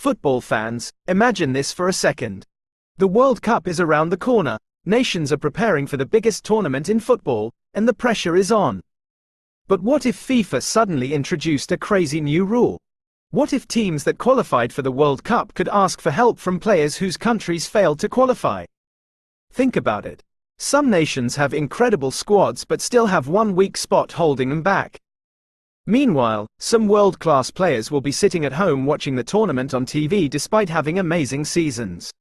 Football fans, imagine this for a second. The World Cup is around the corner, nations are preparing for the biggest tournament in football, and the pressure is on. But what if FIFA suddenly introduced a crazy new rule? What if teams that qualified for the World Cup could ask for help from players whose countries failed to qualify? Think about it. Some nations have incredible squads but still have one weak spot holding them back. Meanwhile, some world-class players will be sitting at home watching the tournament on TV despite having amazing seasons.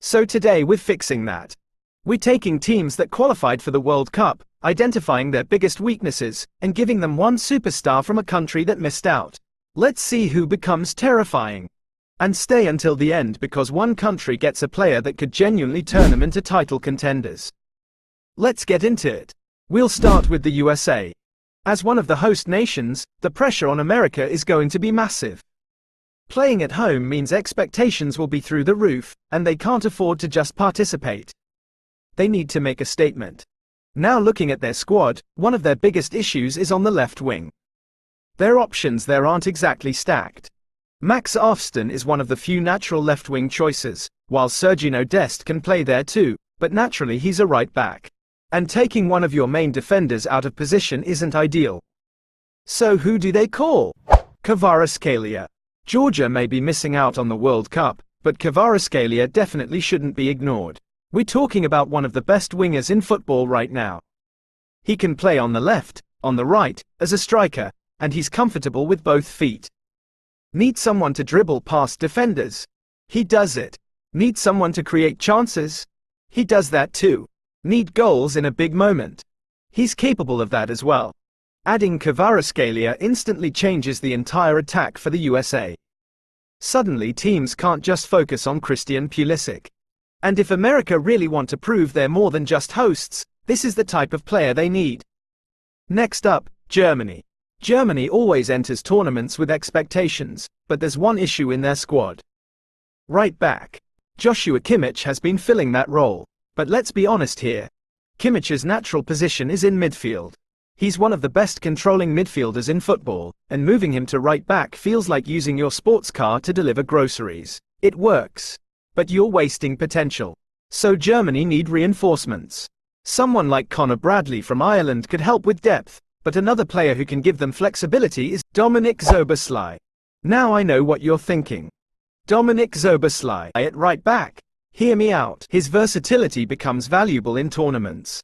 So today we're fixing that. We're taking teams that qualified for the World Cup, identifying their biggest weaknesses, and giving them one superstar from a country that missed out. Let's see who becomes terrifying. And stay until the end because one country gets a player that could genuinely turn them into title contenders. Let's get into it. We'll start with the USA. As one of the host nations, the pressure on America is going to be massive. Playing at home means expectations will be through the roof, and they can't afford to just participate. They need to make a statement. Now looking at their squad, one of their biggest issues is on the left wing. Their options there aren't exactly stacked. Max Afston is one of the few natural left-wing choices, while Sergiño Dest can play there too, but naturally he's a right back. And taking one of your main defenders out of position isn't ideal. So who do they call? Kvaratskhelia. Georgia may be missing out on the World Cup, but Kvaratskhelia definitely shouldn't be ignored. We're talking about one of the best wingers in football right now. He can play on the left, on the right, as a striker, and he's comfortable with both feet. Need someone to dribble past defenders? He does it. Need someone to create chances? He does that too. Need goals in a big moment? He's capable of that as well. Adding Kvaratskhelia instantly changes the entire attack for the USA. Suddenly teams can't just focus on Christian Pulisic. And if America really want to prove they're more than just hosts, this is the type of player they need. Next up, Germany. Germany always enters tournaments with expectations, but there's one issue in their squad. Right back. Joshua Kimmich has been filling that role. But let's be honest here. Kimmich's natural position is in midfield. He's one of the best controlling midfielders in football, and moving him to right back feels like using your sports car to deliver groceries. It works. But you're wasting potential. So Germany need reinforcements. Someone like Conor Bradley from Ireland could help with depth, but another player who can give them flexibility is Dominik Szoboszlai. Now I know what you're thinking. Dominik Szoboszlai at right back. Hear me out. His versatility becomes valuable in tournaments.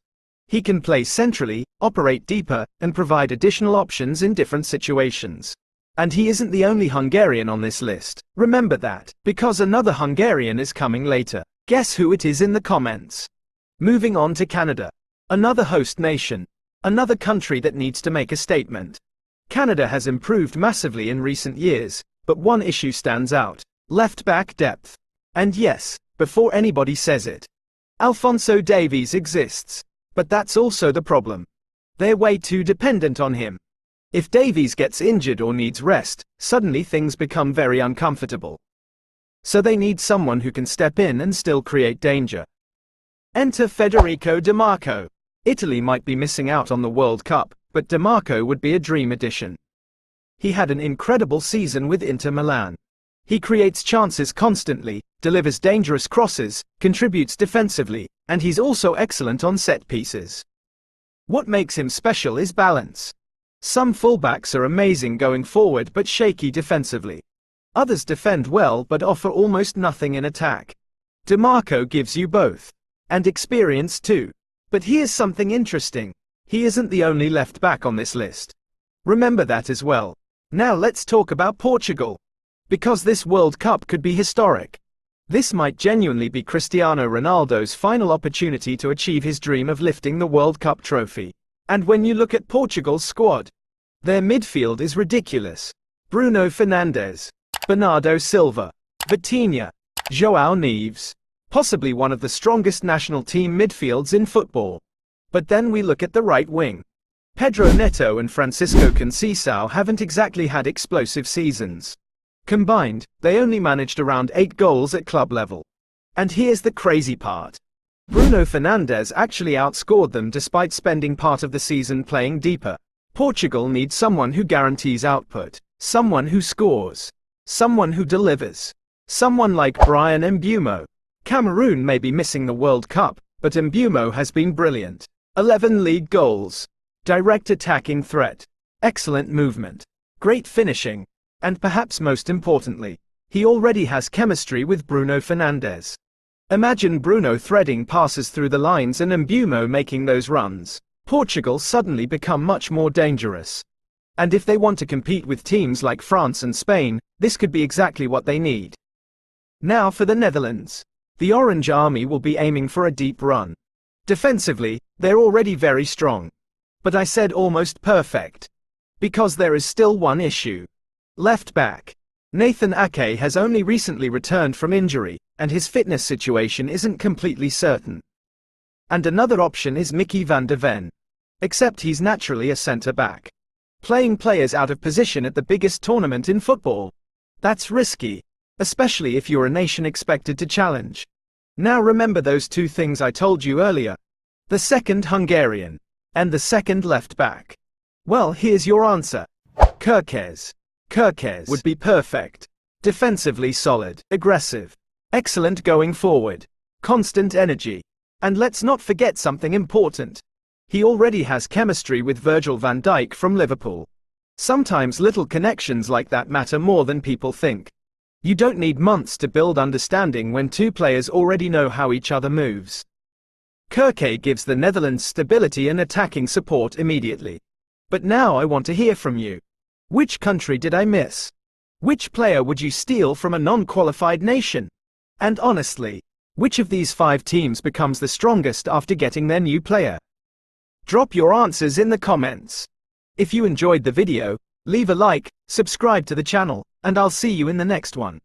He can play centrally, operate deeper, and provide additional options in different situations. And he isn't the only Hungarian on this list. Remember that, because another Hungarian is coming later. Guess who it is in the comments. Moving on to Canada. Another host nation. Another country that needs to make a statement. Canada has improved massively in recent years, but one issue stands out. Left-back depth. And yes, before anybody says it, Alphonso Davies exists. But that's also the problem. They're way too dependent on him. If Davies gets injured or needs rest, suddenly things become very uncomfortable. So they need someone who can step in and still create danger. Enter Federico Di Marco. Italy might be missing out on the World Cup, but Di Marco would be a dream addition. He had an incredible season with Inter Milan. He creates chances constantly, delivers dangerous crosses, contributes defensively, and he's also excellent on set pieces. What makes him special is balance. Some fullbacks are amazing going forward but shaky defensively. Others defend well but offer almost nothing in attack. Di Marco gives you both. And experience too. But here's something interesting. He isn't the only left back on this list. Remember that as well. Now let's talk about Portugal. Because this World Cup could be historic. This might genuinely be Cristiano Ronaldo's final opportunity to achieve his dream of lifting the World Cup trophy. And when you look at Portugal's squad, their midfield is ridiculous. Bruno Fernandes, Bernardo Silva, Vitinha, João Neves. Possibly one of the strongest national team midfields in football. But then we look at the right wing. Pedro Neto and Francisco Conceição haven't exactly had explosive seasons. Combined, they only managed around 8 goals at club level. And here's the crazy part. Bruno Fernandes actually outscored them despite spending part of the season playing deeper. Portugal needs someone who guarantees output, someone who scores, Someone who delivers. Someone like Brian Mbeumo. Cameroon may be missing the World Cup, but Mbeumo has been brilliant. 11 league goals. Direct attacking threat. Excellent movement. Great finishing. And perhaps most importantly, he already has chemistry with Bruno Fernandes. Imagine Bruno threading passes through the lines and Mbeumo making those runs. Portugal suddenly become much more dangerous. And if they want to compete with teams like France and Spain, this could be exactly what they need. Now for the Netherlands. The Orange Army will be aiming for a deep run. Defensively, they're already very strong. But I said almost perfect. Because there is still one issue. Left back. Nathan Ake has only recently returned from injury, and his fitness situation isn't completely certain. And another option is Mickey van der Ven. Except he's naturally a centre-back. Playing players out of position at the biggest tournament in football. That's risky, especially if you're a nation expected to challenge. Now remember those two things I told you earlier. The second Hungarian, and the second left-back. Well, here's your answer. Kerkez. Kerkez would be perfect. Defensively solid, aggressive, excellent going forward, constant energy. And let's not forget something important. He already has chemistry with Virgil van Dijk from Liverpool. Sometimes little connections like that matter more than people think. You don't need months to build understanding when two players already know how each other moves. Kerke gives the Netherlands stability and attacking support immediately. But now I want to hear from you. Which country did I miss? Which player would you steal from a non-qualified nation? And honestly, which of these 5 teams becomes the strongest after getting their new player? Drop your answers in the comments. If you enjoyed the video, leave a like, subscribe to the channel, and I'll see you in the next one.